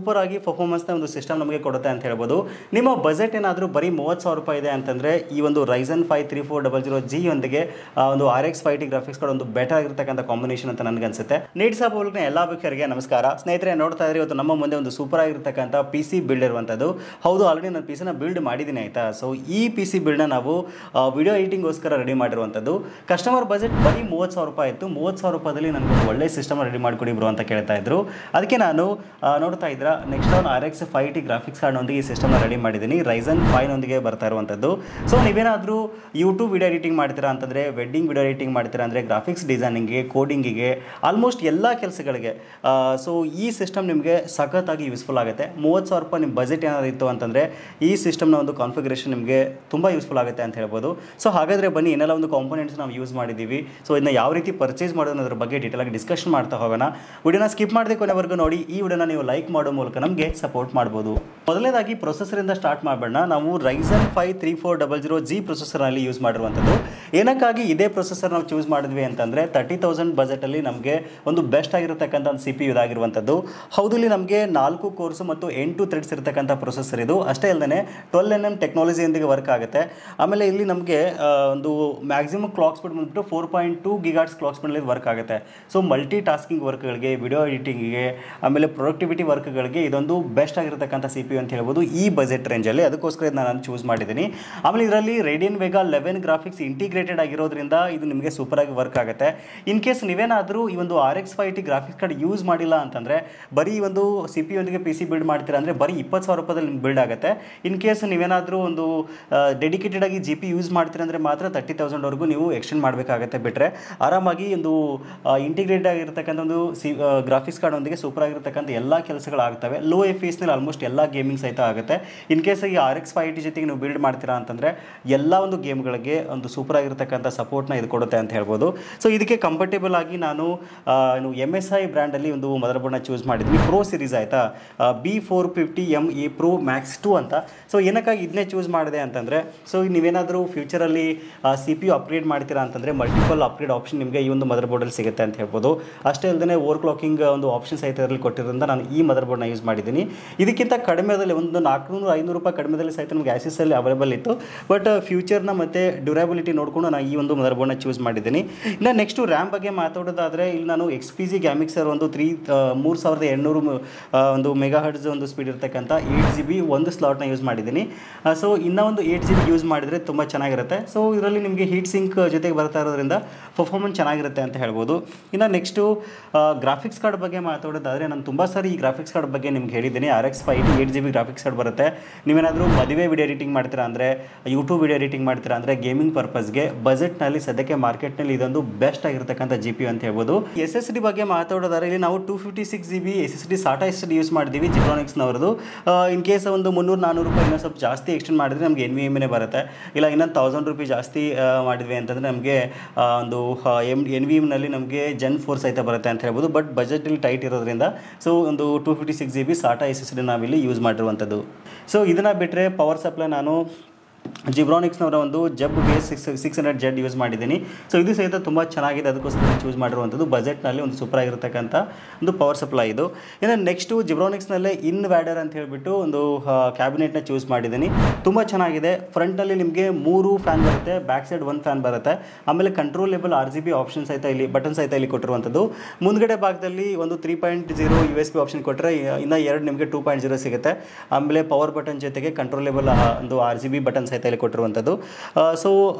Super ಆಗಿ ಪರ್ಫಾರ್ಮೆನ್ಸ್ನ ಒಂದು system ನಮಗೆ ಕೊಡುತ್ತೆ ಅಂತ ಹೇಳ್ಬೋದು. ನಿಮ್ಮ ಬಜೆಟ್ ಏನಾದರೂ ಬರೀ 30,000 ರೂಪಾಯಿ ಇದೆ ಅಂತಂದರೆ ಈ ಒಂದು Ryzen 5 3400G ಯೊಂದಿಗೆ ಒಂದು RX 5T ಗ್ರಾಫಿಕ್ಸ್ ಕಾರ್ಡ್ ಒಂದು ಬೆಟರ್ ಆಗಿರ್ತಕ್ಕಂಥ ಕಾಂಬಿನೇಷನ್ ಅಂತ ನನಗೆ ಅನ್ಸುತ್ತೆ. ನೀಡ್ಸ್ ಆಫ್ ವರ್ಲ್ಡ್ನ ಎಲ್ಲ ವೀಕ್ಷಕರಿಗೆ ನಮಸ್ಕಾರ. ಸ್ನೇಹಿತರೆ, ನೋಡ್ತಾ ಇದ್ರೆ ಇವತ್ತು ನಮ್ಮ ಮುಂದೆ ಒಂದು ಸೂಪರ್ ಆಗಿರ್ತಕ್ಕಂಥ PC ಬಿಲ್ಡ್ ಇರುವಂಥದ್ದು. ಹೌದು, ಆಲ್ರೆಡಿ ನಾನು PC ಬಿಲ್ಡ್ ಮಾಡಿದ್ದೀನಿ ಆಯಿತಾ. ಸೊ ಈ PC ಬಿಲ್ಡ್ನ ನಾವು ವಿಡಿಯೋ ಎಡಿಟಿಂಗ್ಗೋಸ್ಕರ ರೆಡಿ ಮಾಡಿರುವಂಥದ್ದು. ಕಸ್ಟಮರ್ ಬಜೆಟ್ ಬರೀ 30,000 ರೂಪಾಯಿ ಇತ್ತು. 30,000 ರೂಪಾಯಿದಲ್ಲಿ ನನಗೆ ಒಂದು ಒಳ್ಳೆ ಸಿಸ್ಟಮ್ ರೆಡಿ ಮಾಡಿಕೊಡಿ ಬ್ರೋ ಅಂತ ಕೇಳ್ತಾ ಇದ್ರು. ಅದಕ್ಕೆ ನಾನು ನೋಡ್ತಾ ಇದ್ರ ನೆಕ್ಸ್ಟಾನ್ RX 5T ಗ್ರಾಫಿಕ್ಸ್ ಕಾರ್ಡ್ನೊಂದಿಗೆ ಈ ಸಿಸ್ಟಮ್ನ ರೆಡಿ ಮಾಡಿದ್ದೀನಿ. Ryzen 5 ನೊಂದಿಗೆ ಬರ್ತಾ ಇರುವಂಥದ್ದು. ಸೊ ನೀವೇನಾದರೂ ಯೂಟ್ಯೂಬ್ ವಿಡಿಯೋ ಎಡಿಟಿಂಗ್ ಮಾಡ್ತೀರಾ ಅಂತಂದರೆ, ವೆಡ್ಡಿಂಗ್ ವಿಡಿಯೋ ಎಡಿಟಿಂಗ್ ಮಾಡ್ತೀರಾ ಅಂದರೆ, ಗ್ರಾಫಿಕ್ಸ್ ಡಿಸೈನಿಂಗ್ಗೆ, ಕೋಡಿಂಗಿಗೆ, ಆಲ್ಮೋಸ್ಟ್ ಎಲ್ಲ ಕೆಲಸಗಳಿಗೆ ಸೊ ಈ ಸಿಸ್ಟಮ್ ನಿಮಗೆ ಸಖತ್ತಾಗಿ ಯೂಸ್ಫುಲ್ ಆಗುತ್ತೆ. 30,000 ರೂಪಾಯಿ ನಿಮ್ಮ ಬಜೆಟ್ ಏನಾದ್ರು ಇತ್ತು ಅಂತಂದರೆ ಈ ಸಿಸ್ಟಮ್ನ ಒಂದು ಕಾನ್ಫಿಗರೇಷನ್ ನಿಮಗೆ ತುಂಬ ಯೂಸ್ಫುಲ್ ಆಗುತ್ತೆ ಅಂತ ಹೇಳ್ಬೋದು. ಸೊ ಹಾಗಾದರೆ ಬನ್ನಿ, ಏನೆಲ್ಲ ಒಂದು ಕಾಂಪೋನೆಂಟ್ಸ್ ನಾವು ಯೂಸ್ ಮಾಡಿದ್ದೀವಿ, ಸೊ ಇದನ್ನ ಯಾವ ರೀತಿ ಪರ್ಚೇಸ್ ಮಾಡೋದು ಅನ್ನೋದ್ರ ಬಗ್ಗೆ ಡೀಟೇಲ್ ಆಗಿ ಡಿಸ್ಕಷನ್ ಮಾಡ್ತಾ ಹೋಗೋಣ. ವಿಡಿಯೋನ ಸ್ಕಿಪ್ ಮಾಡದೆ ಕೊನೆವರೆಗೂ ನೋಡಿ. ಈ ವಿಡಿಯೋನ ನೀವು ಲೈಕ್ ಮಾಡೋ ಮೂಲಕ ನಮಗೆ ಸಪೋರ್ಟ್ ಮಾಡ್ಬೋದು. ಮೊದಲನೇದಾಗಿ ಪ್ರೊಸೆಸರಿಂದ ಸ್ಟಾರ್ಟ್ ಮಾಡೋಣ. ನಾವು Ryzen 5 3400G ಪ್ರೊಸೆಸರ್ನಲ್ಲಿ ಯೂಸ್ ಮಾಡಿರುವಂಥದ್ದು. ಏನಕ್ಕಾಗಿ ಇದೇ ಪ್ರೊಸೆಸರ್ ನಾವು ಚೂಸ್ ಮಾಡಿದ್ವಿ ಅಂತಂದರೆ 30,000 ಬಜೆಟಲ್ಲಿ ನಮಗೆ ಒಂದು ಬೆಸ್ಟ್ ಆಗಿರತಕ್ಕಂಥ ಒಂದು CPU ಇದಾಗಿರುವಂಥದ್ದು. ಹೌದು, ಇಲ್ಲಿ ನಮಗೆ 4 ಕೋರ್ಸು ಮತ್ತು 8 ಥ್ರೆಡ್ಸ್ ಇರತಕ್ಕಂಥ ಪ್ರೊಸೆಸರ್ ಇದು. ಅಷ್ಟೇ ಅಲ್ಲದೆ 12nm ಟೆಕ್ನಾಲಜಿಯೊಂದಿಗೆ ವರ್ಕ್ ಆಗುತ್ತೆ. ಆಮೇಲೆ ಇಲ್ಲಿ ನಮಗೆ ಒಂದು ಮ್ಯಾಕ್ಸಿಮಮ್ ಕ್ಲಾಕ್ ಸ್ಪೀಡ್ ಬಂದ್ಬಿಟ್ಟು 4.2 GHz ಕ್ಲಾಕ್ ಸ್ಪೀಡ್ನಲ್ಲಿ ವರ್ಕ್ ಆಗುತ್ತೆ. ಸೊ ಮಲ್ಟಿ ಟಾಸ್ಕಿಂಗ್ ವರ್ಕ್ಗಳಿಗೆ, ವಿಡಿಯೋ ಎಡಿಟಿಂಗಿಗೆ, ಆಮೇಲೆ ಪ್ರೊಡಕ್ಟಿವಿಟಿ ವರ್ಕ್ಗಳಿಗೆ ಇದೊಂದು ಬೆಸ್ಟ್ ಆಗಿರತಕ್ಕಂಥ CPU ಅಂತ ಹೇಳ್ಬೋದು ಈ ಬಜೆಟ್ ರೇಂಜಲ್ಲಿ. ಅದಕ್ಕೋಸ್ಕರ ನಾನು ಚೂಸ್ ಮಾಡಿದ್ದೀನಿ. ಆಮೇಲೆ ಇದರಲ್ಲಿ Radeon Vega 11 ಗ್ರಾಫಿಕ್ಸ್ ಇಂಟಿಗ್ರೇಟೆಡ್ ಆಗಿರೋದ್ರಿಂದ ಇದು ನಿಮಗೆ ಸೂಪರ್ ಆಗಿ ವರ್ಕ್ ಆಗುತ್ತೆ. ಇನ್ ಕೇಸ್ ನೀವೇನಾದರೂ ಈ ಒಂದು RX 5T graphics card use ಮಾಡಿಲ್ಲ ಅಂತಂದರೆ, ಬರೀ ಒಂದು CPU ಯೊಂದಿಗೆ PC ಬಿಲ್ಡ್ ಮಾಡ್ತೀರಾ ಅಂದರೆ ಬರೀ 20,000 ರೂಪಾಯಿದಲ್ಲಿ ನಿಮ್ಗೆ ಬಿಲ್ಡ್ ಆಗುತ್ತೆ. ಇನ್ ಕೇಸ್ ನೀವೇನಾದರೂ ಒಂದು ಡೆಡಿಕೇಟೆಡ್ ಆಗಿ GP ಯೂಸ್ ಮಾಡ್ತೀರಾ ಅಂದರೆ ಮಾತ್ರ 30,000 ವರೆಗೂ ನೀವು ಎಕ್ಸ್ಟೆಂಡ್ ಮಾಡಬೇಕಾಗತ್ತೆ. ಬಿಟ್ಟರೆ ಆರಾಮಾಗಿ ಒಂದು ಇಂಟಿಗ್ರೇಟೆಡ್ ಆಗಿರ್ತಕ್ಕಂಥ ಒಂದು ಗ್ರಾಫಿಕ್ಸ್ ಕಾರ್ಡ್ ಒಂದಿಗೆ ಸೂಪರ್ ಆಗಿರ್ತಕ್ಕಂಥ ಎಲ್ಲ ಕೆಲಸಗಳಾಗ್ತವೆ. ಲೋ FPS ಆಲ್ಮೋಸ್ಟ್ ಎಲ್ಲ ಗೇಮಿಂಗ್ ಸಹಿತ ಆಗುತ್ತೆ. ಇನ್ ಕೇಸ್ ಈ RX 5T ಜೊತೆಗೆ ನೀವು ಬಿಲ್ಡ್ ಮಾಡ್ತೀರಾ ಅಂತಂದರೆ ಎಲ್ಲ ಒಂದು ಗೇಮ್ಗಳಿಗೆ ಒಂದು ಸೂಪರ್ ಆಗಿರ್ತಕ್ಕಂಥ ಸಪೋರ್ಟ್ನ ಇದು ಕೊಡುತ್ತೆ ಅಂತ ಹೇಳ್ಬೋದು. ಸೊ ಇದಕ್ಕೆ ಕಂಫರ್ಟೇಬಲ್ ಆಗಿ ನಾನು MSI ಬ್ರ್ಯಾಂಡಲ್ಲಿ ಒಂದು ಮದರ್ ಬೋರ್ಡ್ನ ಚೂಸ್ ಮಾಡಿದ್ವಿ. ಪ್ರೋ ಸಿರೀಸ್ ಆಯಿತಾ, B450ME Pro Max 2 ಅಂತ. ಸೊ ಏನಕ್ಕಾಗಿ ಇದನ್ನೇ ಚೂಸ್ ಮಾಡಿದೆ ಅಂತಂದರೆ, ಸೊ ನೀವೇನಾದರೂ ಫ್ಯೂಚರಲ್ಲಿ CPU ಅಪ್ಗ್ರೇಡ್ ಮಾಡ್ತೀರಾ ಅಂತಂದರೆ ಮಲ್ಟಿಪಲ್ ಅಪ್ಗ್ರೇಡ್ ಆಪ್ಷನ್ ನಿಮಗೆ ಈ ಒಂದು ಮದರ್ ಬೋರ್ಡಲ್ಲಿ ಸಿಗುತ್ತೆ ಅಂತ ಹೇಳ್ಬೋದು. ಅಷ್ಟೇ ಅಲ್ಲದೆ ಓವರ್ ಕ್ಲಾಕಿಂಗ್ ಒಂದು ಆಪ್ಷನ್ ಸಹಿತ ಇದರಲ್ಲಿ ಕೊಟ್ಟಿರೋದ್ರಿಂದ ನಾನು ಈ ಮದರ್ ಬೋರ್ಡ್ನ ಯೂಸ್ ಮಾಡಿದ್ದೀನಿ. ಇದಕ್ಕಿಂತ ಕಡಿಮೆದಲ್ಲಿ ಒಂದು 400-500 ರೂಪಾಯಿ ಕಡಿಮೆದಲ್ಲಿ ಸಹಿತ ನಮಗೆ ಆ್ಯಸಿಸಲ್ಲಿ ಅವೈಲೇಬಲ್ ಇತ್ತು. ಬಟ್ ಫ್ಯೂಚರ್ನ ಮತ್ತು ಡ್ಯೂರಬಿಲಿಟಿ ನೋಡಿಕೊಂಡು ನಾನು ಈ ಒಂದು ಮದರ್ ಬೋರ್ಡ್ನ ಚೂಸ್ ಮಾಡಿದ್ದೀನಿ. ಇನ್ನು ನೆಕ್ಸ್ಟು ರ್ಯಾಮ್ ಬಗ್ಗೆ ಮಾತಾಡೋದಾದರೆ, ಇಲ್ಲಿ ನಾನು XPG ಗ್ಯಾಮಿಕ್ಸರ್ ಒಂದು 3800 ಒಂದು ಮೆಗಾಹರ್ಟ್ಸ್ ಒಂದು ಸ್ಪೀಡ್ ಇರ್ತಕ್ಕಂಥ 8GB ಒಂದು ಸ್ಲಾಟ್ನ ಯೂಸ್ ಮಾಡಿದ್ದೀನಿ. ಸೊ ಇನ್ನೂ ಒಂದು 8GB ಯೂಸ್ ಮಾಡಿದರೆ ತುಂಬ ಚೆನ್ನಾಗಿರುತ್ತೆ. ಸೊ ಇದರಲ್ಲಿ ನಿಮಗೆ ಹೀಟ್ ಸಿಂಕ್ ಜೊತೆಗೆ ಬರ್ತಾ ಇರೋದ್ರಿಂದ ಪರ್ಫಾರ್ಮೆನ್ಸ್ ಚೆನ್ನಾಗಿರುತ್ತೆ ಅಂತ ಹೇಳ್ಬೋದು. ಇನ್ನು ನೆಕ್ಸ್ಟು ಗ್ರಾಫಿಕ್ಸ್ ಕಾರ್ಡ್ ಬಗ್ಗೆ ಮಾತಾಡೋದಾದರೆ, ನಾನು ತುಂಬ ಸಾರಿ ಈ ಗ್ರಾಫಿಕ್ಸ್ ಕಾರ್ಡ್ ಬಗ್ಗೆ ನಿಮ್ಗೆ ಹೇಳಿದ್ದೀನಿ. RX 5T 8GB graphics card ಬರುತ್ತೆ. ನೀವೇನಾದರೂ ಮದುವೆ ವಿಡಿಯೋ ಎಡಿಟಿಂಗ್ ಮಾಡ್ತೀರಾ ಅಂದರೆ, ಯೂಟ್ಯೂಬ್ ವಿಡಿಯೋ ಎಡಿಟಿಂಗ್ ಮಾಡ್ತೀರಾ ಅಂದರೆ, ಗೇಮಿಂಗ್ ಪರ್ಪಸ್ಗೆ ಬಜೆಟ್ನಲ್ಲಿ ಸದ್ಯಕ್ಕೆ ಮಾರ್ಕೆಟ್ನಲ್ಲಿ ಇದೊಂದು ಬೆಸ್ಟ್ ಆಗಿರ್ತಕ್ಕಂಥ GPU ಅಂತ ಹೇಳ್ಬೋದು. SSD ಬಗ್ಗೆ ಮಾತಾಡೋದಾದ್ರೆ, ಇಲ್ಲಿ ನಾವು 256GB SSD SATA SSD use ಮಾಡಿದ್ದೀವಿ ಜಿಬ್ರಾನಿಕ್ಸ್ನವ್ರದ್ದು. ಇನ್ ಕೇಸ್ ಒಂದು 300-400 ರೂಪಾಯಿ ಇನ್ನೂ ಸ್ವಲ್ಪ ಜಾಸ್ತಿ ಎಕ್ಸ್ಟೆಂಡ್ ಮಾಡಿದರೆ ನಮಗೆ NVMe ಬರುತ್ತೆ. ಇಲ್ಲ ಇನ್ನೊಂದು 1000 ರೂಪಾಯಿ ಜಾಸ್ತಿ ಮಾಡಿದ್ವಿ ಅಂತಂದರೆ ನಮಗೆ ಒಂದು NVMeನಲ್ಲಿ ನಮಗೆ Gen 4 ಸಹಿತ ಬರುತ್ತೆ ಅಂತ ಹೇಳ್ಬೋದು. ಬಟ್ ಬಜೆಟಲ್ಲಿ ಟೈಟ್ ಇರೋದ್ರಿಂದ ಸೊ ಒಂದು 256GB SATA SSD ನಾವಿಲ್ಲಿ ಯೂಸ್ ಮಾಡಿರುವಂಥದ್ದು. ಸೊ ಇದನ್ನು ಬಿಟ್ಟರೆ ಪವರ್ ಸಪ್ಲೈ ನಾನು ಜಿಬ್ರಾನಿಕ್ಸ್ನವರ ಒಂದು ಜಬ್ BS600Z ಯೂಸ್ ಮಾಡಿದ್ದೀನಿ. ಸೊ ಇದು ಸಹಿತ ತುಂಬ ಚೆನ್ನಾಗಿದೆ. ಅದಕ್ಕೋಸ್ಕರ ಚೂಸ್ ಮಾಡಿರುವಂಥದ್ದು. ಬಜೆಟ್ನಲ್ಲಿ ಒಂದು ಸೂಪರ್ ಆಗಿರ್ತಕ್ಕಂಥ ಒಂದು ಪವರ್ ಸಪ್ಲೈ ಇದು. ಇನ್ನು ನೆಕ್ಸ್ಟು ಜಿಬ್ರಾನಿಕ್ಸ್ನಲ್ಲೇ ಇನ್ವ್ಯಾಡರ್ ಅಂತ ಹೇಳಿಬಿಟ್ಟು ಒಂದು ಕ್ಯಾಬಿನೆಟ್ನ ಚೂಸ್ ಮಾಡಿದ್ದೀನಿ. ತುಂಬ ಚೆನ್ನಾಗಿದೆ. ಫ್ರಂಟಲ್ಲಿ ನಿಮಗೆ 3 ಫ್ಯಾನ್ ಬರುತ್ತೆ, ಬ್ಯಾಕ್ ಸೈಡ್ 1 ಫ್ಯಾನ್ ಬರುತ್ತೆ. ಆಮೇಲೆ ಕಂಟ್ರೋಲೇಬಲ್ RGB ಆಪ್ಷನ್ ಸಹಿತ ಇಲ್ಲಿ ಬಟನ್ ಸಹಿತ ಇಲ್ಲಿ ಕೊಟ್ಟಿರುವಂಥದ್ದು. ಮುಂದ್ಗಡೆ ಭಾಗದಲ್ಲಿ ಒಂದು 3.0 USB ಆಪ್ಷನ್ ಕೊಟ್ಟರೆ ಇನ್ನು 2 ನಿಮಗೆ 2.0 ಸಿಗುತ್ತೆ. ಆಮೇಲೆ ಪವರ್ ಬಟನ್ ಜೊತೆಗೆ ಕಂಟ್ರೋಲೇಬಲ್ ಒಂದು RGB ಬಟನ್ ಸಹಿತ ಇಲ್ಲಿ ಕೊಟ್ಟಿರುವಂಥದ್ದು. ಸೊ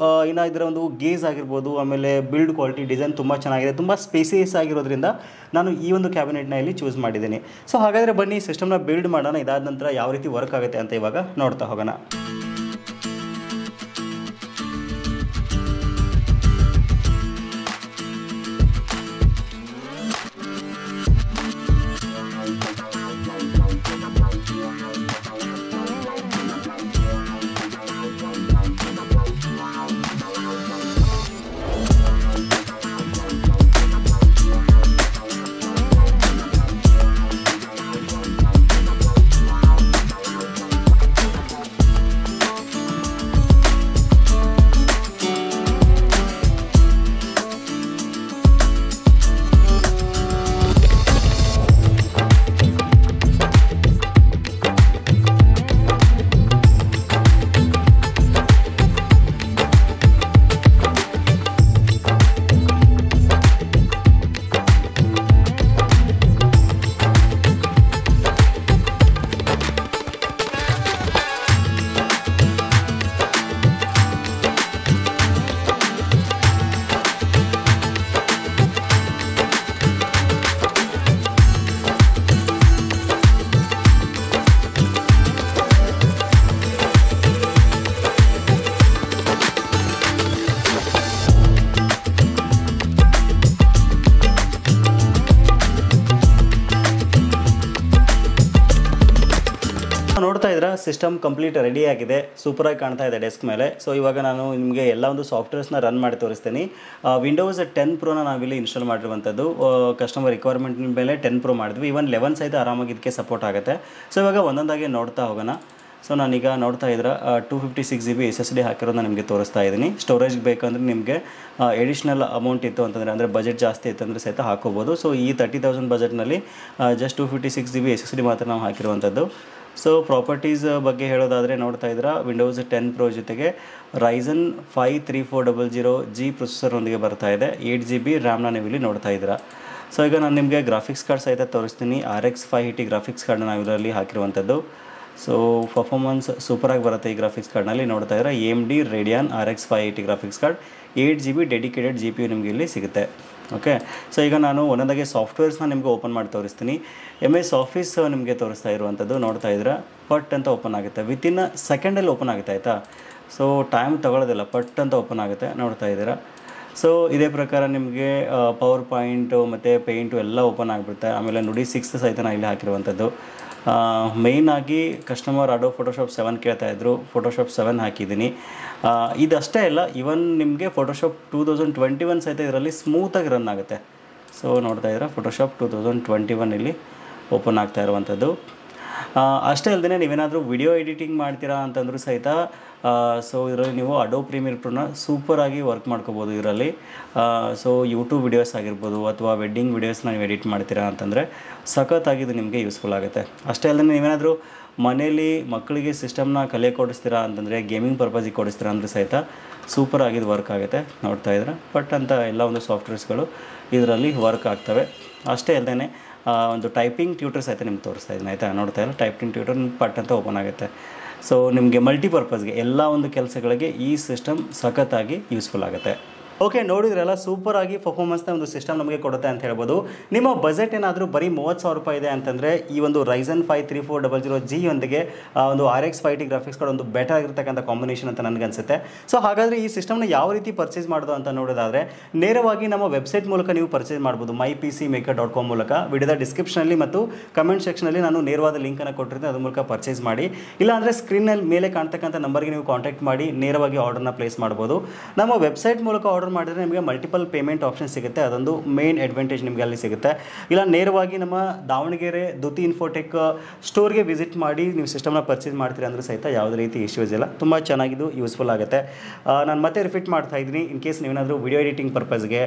ಇನ್ನು ಇದರ ಒಂದು ಗೇಜ್ ಆಗಿರ್ಬೋದು, ಆಮೇಲೆ ಬಿಲ್ಡ್ ಕ್ವಾಲಿಟಿ, ಡಿಸೈನ್ ತುಂಬ ಚೆನ್ನಾಗಿದೆ. ತುಂಬ ಸ್ಪೇಸಿಯಸ್ ಆಗಿರೋದ್ರಿಂದ ನಾನು ಈ ಒಂದು ಕ್ಯಾಬಿನೆಟ್ನ ಇಲ್ಲಿ ಚೂಸ್ ಮಾಡಿದ್ದೀನಿ. ಸೊ ಹಾಗಾದರೆ ಬನ್ನಿ ಸಿಸ್ಟಮ್ನ ಬಿಲ್ಡ್ ಮಾಡೋಣ. ಇದಾದ ನಂತರ ಯಾವ ರೀತಿ ವರ್ಕ್ ಆಗುತ್ತೆ ಅಂತ ಇವಾಗ ನೋಡ್ತಾ ಹೋಗೋಣ. ನೋಡ್ತಾ ಇದ್ರೆ ಸಿಸ್ಟಮ್ ಕಂಪ್ಲೀಟ್ ರೆಡಿ ಆಗಿದೆ, ಸೂಪರಾಗಿ ಕಾಣ್ತಾ ಇದೆ ಡೆಸ್ಕ್ ಮೇಲೆ. ಸೊ ಇವಾಗ ನಾನು ನಿಮಗೆ ಎಲ್ಲ ಒಂದು ಸಾಫ್ಟ್ವೇರ್ಸ್ನ ರನ್ ಮಾಡಿ ತೋರಿಸ್ತೀನಿ. ವಿಂಡೋಸ್ 10 ಪ್ರೋನ ನಾವಿಲ್ಲಿ ಇನ್ಸ್ಟಾಲ್ ಮಾಡಿರುವಂಥದ್ದು. ಕಸ್ಟಮರ್ ರಿಕ್ವೈರ್ಮೆಂಟ್ ಮೇಲೆ 10 ಪ್ರೋ ಮಾಡಿದ್ವಿ. ಇವನ್ 11 ಸಹಿತ ಆರಾಮಾಗಿ ಇದಕ್ಕೆ ಸಪೋರ್ಟ್ ಆಗುತ್ತೆ. ಸೊ ಇವಾಗ ಒಂದೊಂದಾಗಿ ನೋಡ್ತಾ ಹೋಗೋಣ. ಸೊ ನಾನೀಗ ನೋಡ್ತಾ ಇದ್ರೆ 256 GB SSD ಹಾಕಿರೋದನ್ನ ನಿಮಗೆ ತೋರಿಸ್ತಾ ಇದ್ದೀನಿ. ಸ್ಟೋರೇಜ್ ಬೇಕಂದ್ರೆ ನಿಮಗೆ ಎಡಿಷ್ನಲ್ ಅಮೌಂಟ್ ಇತ್ತು ಅಂತಂದರೆ, ಅಂದರೆ ಬಜೆಟ್ ಜಾಸ್ತಿ ಇತ್ತು ಅಂದರೆ ಸಹಿತ ಹಾಕೋಬೋದು. ಸೊ ಈ 30,000 ಬಜೆಟ್ನಲ್ಲಿ ಜಸ್ಟ್ 256 GB SSD ಮಾತ್ರ ನಾವು ಹಾಕಿರುವಂಥದ್ದು. ಸೊ ಪ್ರಾಪರ್ಟೀಸ್ ಬಗ್ಗೆ ಹೇಳೋದಾದರೆ ನೋಡ್ತಾ ಇದ್ರೆ ವಿಂಡೋಸ್ 10 ಪ್ರೋ ಜೊತೆಗೆ Ryzen 5 3400G ಪ್ರೊಸೆಸರ್ನೊಂದಿಗೆ ಬರ್ತಾ ಇದೆ. 8 GB ರ್ಯಾಮ್ನ ನೀವು ಇಲ್ಲಿ ನೋಡ್ತಾ ಇದ್ದೀರಾ. ಸೊ ಈಗ ನಾನು ನಿಮಗೆ ಗ್ರಾಫಿಕ್ಸ್ ಕಾರ್ಡ್ ಸಹಿತ ತೋರಿಸ್ತೀನಿ. RX 580 ಗ್ರಾಫಿಕ್ಸ್ ಕಾರ್ಡ್ನ ನಾವು ಇದರಲ್ಲಿ ಹಾಕಿರುವಂಥದ್ದು. ಸೊ ಪರ್ಫಾರ್ಮೆನ್ಸ್ ಸೂಪರಾಗಿ ಬರುತ್ತೆ ಈ ಗ್ರಾಫಿಕ್ಸ್ ಕಾರ್ಡ್ನಲ್ಲಿ. ನೋಡ್ತಾ ಇದ್ರೆ AMD Radeon RX 580 graphics card, 8 GB dedicated GPU ನಿಮಗೆ ಇಲ್ಲಿ ಸಿಗುತ್ತೆ. ಓಕೆ, ಸೊ ಈಗ ನಾನು ಒಂದೊಂದಾಗಿ ಸಾಫ್ಟ್ವೇರ್ಸ್ನ ನಿಮಗೆ ಓಪನ್ ಮಾಡಿ ತೋರಿಸ್ತೀನಿ. MS ಆಫೀಸ್ ನಿಮಗೆ ತೋರಿಸ್ತಾ ಇರುವಂಥದ್ದು. ನೋಡ್ತಾ ಇದ್ರೆ ಪಟ್ ಅಂತ ಓಪನ್ ಆಗುತ್ತೆ, ವಿತಿನ್ ಸೆಕೆಂಡಲ್ಲಿ ಓಪನ್ ಆಗುತ್ತೆ. ಆಯಿತಾ, ಸೊ ಟೈಮ್ ತೊಗೊಳ್ಳೋದಿಲ್ಲ, ಪಟ್ ಅಂತ ಓಪನ್ ಆಗುತ್ತೆ. ನೋಡ್ತಾ ಇದ್ದೀರಾ. ಸೊ ಇದೇ ಪ್ರಕಾರ ನಿಮಗೆ ಪವರ್ ಪಾಯಿಂಟು ಮತ್ತು ಪೇಂಟು ಎಲ್ಲ ಓಪನ್ ಆಗಿಬಿಡುತ್ತೆ. ಆಮೇಲೆ ನುಡಿ 6 ಸಹಿತ ನಾನು ಇಲ್ಲಿ ಹಾಕಿರುವಂಥದ್ದು. ಮೇಯ್ನಾಗಿ ಕಸ್ಟಮರ್ ಅಡೋಬ್ ಫೋಟೋಶಾಪ್ 7 ಕೇಳ್ತಾಯಿದ್ರು, ಫೋಟೋಶಾಪ್ 7 ಹಾಕಿದ್ದೀನಿ. ಇದಷ್ಟೇ ಅಲ್ಲ, ಇವನ್ ನಿಮಗೆ ಫೋಟೋಶಾಪ್ 2021 ಸಹಿತ ಇದರಲ್ಲಿ ಸ್ಮೂತಾಗಿ ರನ್ ಆಗುತ್ತೆ. ಸೊ ನೋಡ್ತಾ ಇದ್ದೀರಾ, ಫೋಟೋಶಾಪ್ 2021 ಇಲ್ಲಿ ಓಪನ್ ಆಗ್ತಾ ಇರುವಂಥದ್ದು. ಅಷ್ಟೇ ಅಲ್ಲದೆ ನೀವೇನಾದರೂ ವಿಡಿಯೋ ಎಡಿಟಿಂಗ್ ಮಾಡ್ತೀರಾ ಅಂತಂದರೂ ಸಹಿತ ಸೊ ಇದರಲ್ಲಿ ನೀವು ಅಡೋಬ್ ಪ್ರೀಮಿಯರ್ ಪ್ರೋನ ಸೂಪರಾಗಿ ವರ್ಕ್ ಮಾಡ್ಕೋಬೋದು ಇದರಲ್ಲಿ. ಸೊ ಯೂಟ್ಯೂಬ್ ವಿಡಿಯೋಸ್ ಆಗಿರ್ಬೋದು ಅಥವಾ ವೆಡ್ಡಿಂಗ್ ವಿಡಿಯೋಸ್ನ ನೀವು ಎಡಿಟ್ ಮಾಡ್ತೀರಾ ಅಂತಂದರೆ ಸಖತ್ತಾಗಿದ್ದು ನಿಮಗೆ ಯೂಸ್ಫುಲ್ ಆಗುತ್ತೆ. ಅಷ್ಟೇ ಅಲ್ಲದೆ ನೀವೇನಾದರೂ ಮನೇಲಿ ಮಕ್ಕಳಿಗೆ ಸಿಸ್ಟಮ್ನ ಕಲೆ ಕೊಡಿಸ್ತೀರಾ ಅಂತಂದರೆ, ಗೇಮಿಂಗ್ ಪರ್ಪಸಿಗೆ ಕೊಡಿಸ್ತೀರಾ ಅಂದರೆ ಸಹಿತ ಸೂಪರಾಗಿದ್ದು ವರ್ಕ್ ಆಗುತ್ತೆ. ನೋಡ್ತಾ ಇದ್ರೆ ಪಟ್ ಅಂತ ಎಲ್ಲ ಒಂದು ಸಾಫ್ಟ್ವೇರ್ಸ್ಗಳು ಇದರಲ್ಲಿ ವರ್ಕ್ ಆಗ್ತವೆ. ಅಷ್ಟೇ ಅಲ್ಲದೆ ಒಂದು ಟೈಪಿಂಗ್ ಟ್ಯೂಟರ್ ಸಹಿತ ನಿಮ್ಗೆ ತೋರಿಸ್ತಾ ಇದ್ದೀನಿ. ಆಯಿತಾ, ನೋಡ್ತಾ ಇಲ್ಲ, ಟೈಪಿಂಗ್ ಟ್ಯೂಟರ್ ಪಟ್ ಅಂತ ಓಪನ್ ಆಗುತ್ತೆ. ಸೊ ನಿಮಗೆ ಮಲ್ಟಿಪರ್ಪಸ್ಗೆ ಎಲ್ಲ ಒಂದು ಕೆಲಸಗಳಿಗೆ ಈ ಸಿಸ್ಟಮ್ ಸಖತ್ತಾಗಿ ಯೂಸ್ಫುಲ್ ಆಗುತ್ತೆ. ಓಕೆ, ನೋಡಿದ್ರಲ್ಲ, ಸೂಪರಾಗಿ ಪರ್ಫಾರ್ಮೆನ್ಸ್ನ ಒಂದು ಸಿಸ್ಟಮ್ ನಮಗೆ ಕೊಡುತ್ತೆ ಅಂತ ಹೇಳ್ಬೋದು. ನಿಮ್ಮ ಬಜೆಟ್ ಏನಾದರೂ ಬರೀ 30,000 ರೂಪಾಯಿ ಇದೆ ಅಂತಂದರೆ ಈ ಒಂದು Ryzen 5 3400G ಯೊಂದಿಗೆ ಒಂದು RX 580 ಗ್ರಾಫಿಕ್ಸ್ ಕಾರ್ಡ್ ಒಂದು ಬೆಟರ್ ಆಗಿರ್ತಕ್ಕಂಥ ಕಾಂಬಿನೇಷನ್ ಅಂತ ನನಗನ್ಸುತ್ತೆ. ಸೊ ಹಾಗಾದರೆ ಈ ಸಿಸ್ಟಮ್ನ ಯಾವ ರೀತಿ ಪರ್ಚೇಸ್ ಮಾಡೋದು ಅಂತ ನೋಡೋದಾದರೆ ನೇರವಾಗಿ ನಮ್ಮ ವೆಬ್ಸೈಟ್ ಮೂಲಕ ನೀವು ಪರ್ಚೇಸ್ ಮಾಡ್ಬೋದು, mypcmaker.com ಮೂಲಕ. ವಿಡಿಯೋದ ಡಿಸ್ಕ್ರಿಪ್ಷನಲ್ಲಿ ಮತ್ತು ಕಮೆಂಟ್ ಸೆಕ್ಷನಲ್ಲಿ ನಾನು ನೇರವಾದ ಲಿಂಕನ್ನು ಕೊಟ್ಟಿರ್ತೀನಿ, ಅದ್ರ ಮೂಲಕ ಪರ್ಚೇಸ್ ಮಾಡಿ. ಇಲ್ಲಾಂದರೆ ಸ್ಕ್ರೀನಲ್ಲಿ ಮೇಲೆ ಕಾಣ್ತಕ್ಕಂಥ ನಂಬರ್ಗೆ ನೀವು ಕಾಂಟ್ಯಾಕ್ಟ್ ಮಾಡಿ ನೇರವಾಗಿ ಆರ್ಡರ್ನ ಪ್ಲೇಸ್ ಮಾಡ್ಬೋದು. ನಮ್ಮ ವೆಬ್ಸೈಟ್ ಮೂಲಕ ಆರ್ಡರ್ ಮಾಡಿದ್ರೆ ನಿಮಗೆ ಮಲ್ಟಿಪಲ್ ಪೇಮೆಂಟ್ ಆಪ್ಷನ್ ಸಿಗುತ್ತೆ, ಅದೊಂದು ಮೇನ್ ಅಡ್ವಾಂಟೇಜ್ ನಿಮಗೆ ಅಲ್ಲಿ ಸಿಗುತ್ತೆ. ಇಲ್ಲ ನೇರವಾಗಿ ನಮ್ಮ ದಾವಣಗೆರೆ ದುತಿ ಇನ್ಫೋಟೆಕ್ ಸ್ಟೋರ್ಗೆ ವಿಸಿಟ್ ಮಾಡಿ ನೀವು ಸಿಸ್ಟಮ್ನ ಪರ್ಚೇಸ್ ಮಾಡ್ತೀರಿ ಅಂದರೆ ಸಹಿತ ಯಾವುದೇ ರೀತಿ ಇಶ್ಯೂಸ್ ಇಲ್ಲ, ತುಂಬ ಚೆನ್ನಾಗಿದ್ದು ಯೂಸ್ಫುಲ್ ಆಗುತ್ತೆ. ನಾನು ಮತ್ತೆ ರಿಪೀಟ್ ಮಾಡ್ತಾ ಇದ್ದೀನಿ, ಇನ್ ಕೇಸ್ ನೀವೇನಾದರೂ ವಿಡಿಯೋ ಎಡಿಟಿಂಗ್ ಪರ್ಪಸ್ಗೆ,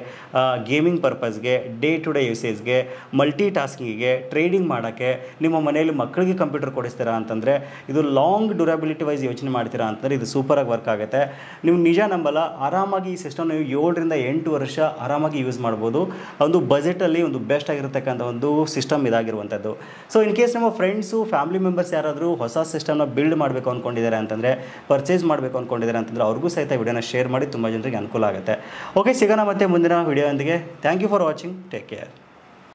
ಗೇಮಿಂಗ್ ಪರ್ಪಸ್ಗೆ, ಡೇ ಟು ಡೇ ಯೂಸೇಜ್ಗೆ, ಮಲ್ಟಿ ಟಾಸ್ಕಿಂಗಿಗೆ, ಟ್ರೇಡಿಂಗ್ ಮಾಡೋಕ್ಕೆ, ನಿಮ್ಮ ಮನೆಯಲ್ಲಿ ಮಕ್ಕಳಿಗೆ ಕಂಪ್ಯೂಟರ್ ಕೊಡಿಸ್ತೀರಾ ಅಂತಂದರೆ, ಇದು ಲಾಂಗ್ ಡ್ಯೂರಬಿಲಿಟಿ ವೈಸ್ ಯೋಚನೆ ಮಾಡ್ತೀರಾ ಅಂತಂದರೆ ಇದು ಸೂಪರಾಗಿ ವರ್ಕ್ ಆಗುತ್ತೆ. ನೀವು ನಿಜ ನಂಬಲ್ಲ, ಆರಾಮಾಗಿ ಈ ಸಿಸ್ಟಮ್ ನೀವು 7 ರಿಂದ 8 ವರ್ಷ ಆರಾಮಾಗಿ ಯೂಸ್ ಮಾಡ್ಬೋದು. ಒಂದು ಬಜೆಟಲ್ಲಿ ಒಂದು ಬೆಸ್ಟ್ ಆಗಿರತಕ್ಕಂಥ ಒಂದು ಸಿಸ್ಟಮ್ ಇದಾಗಿರುವಂಥದ್ದು. ಸೊ ಇನ್ ಕೇಸ್ ನಮ್ಮ ಫ್ರೆಂಡ್ಸು, ಫ್ಯಾಮಿಲಿ ಮೆಂಬರ್ಸ್ ಯಾರಾದರೂ ಹೊಸ ಸಿಸ್ಟಮ್ನ ಬಿಲ್ಡ್ ಮಾಡಬೇಕು ಅಂದ್ಕೊಂಡಿದ್ದಾರೆ ಅಂತಂದರೆ, ಪರ್ಚೇಸ್ ಮಾಡಬೇಕು ಅಂದ್ಕೊಂಡಿದ್ದಾರೆ ಅಂತಂದರೆ ಅವ್ರಿಗೂ ಸಹಿತ ವಿಡಿಯೋನ ಶೇರ್ ಮಾಡಿ, ತುಂಬ ಜನರಿಗೆ ಅನುಕೂಲ ಆಗುತ್ತೆ. ಓಕೆ, ಸಿಗೋಣ ಮತ್ತೆ ಮುಂದಿನ ವಿಡಿಯೋ ಒಂದಿಗೆ. Thank you for watching, take care.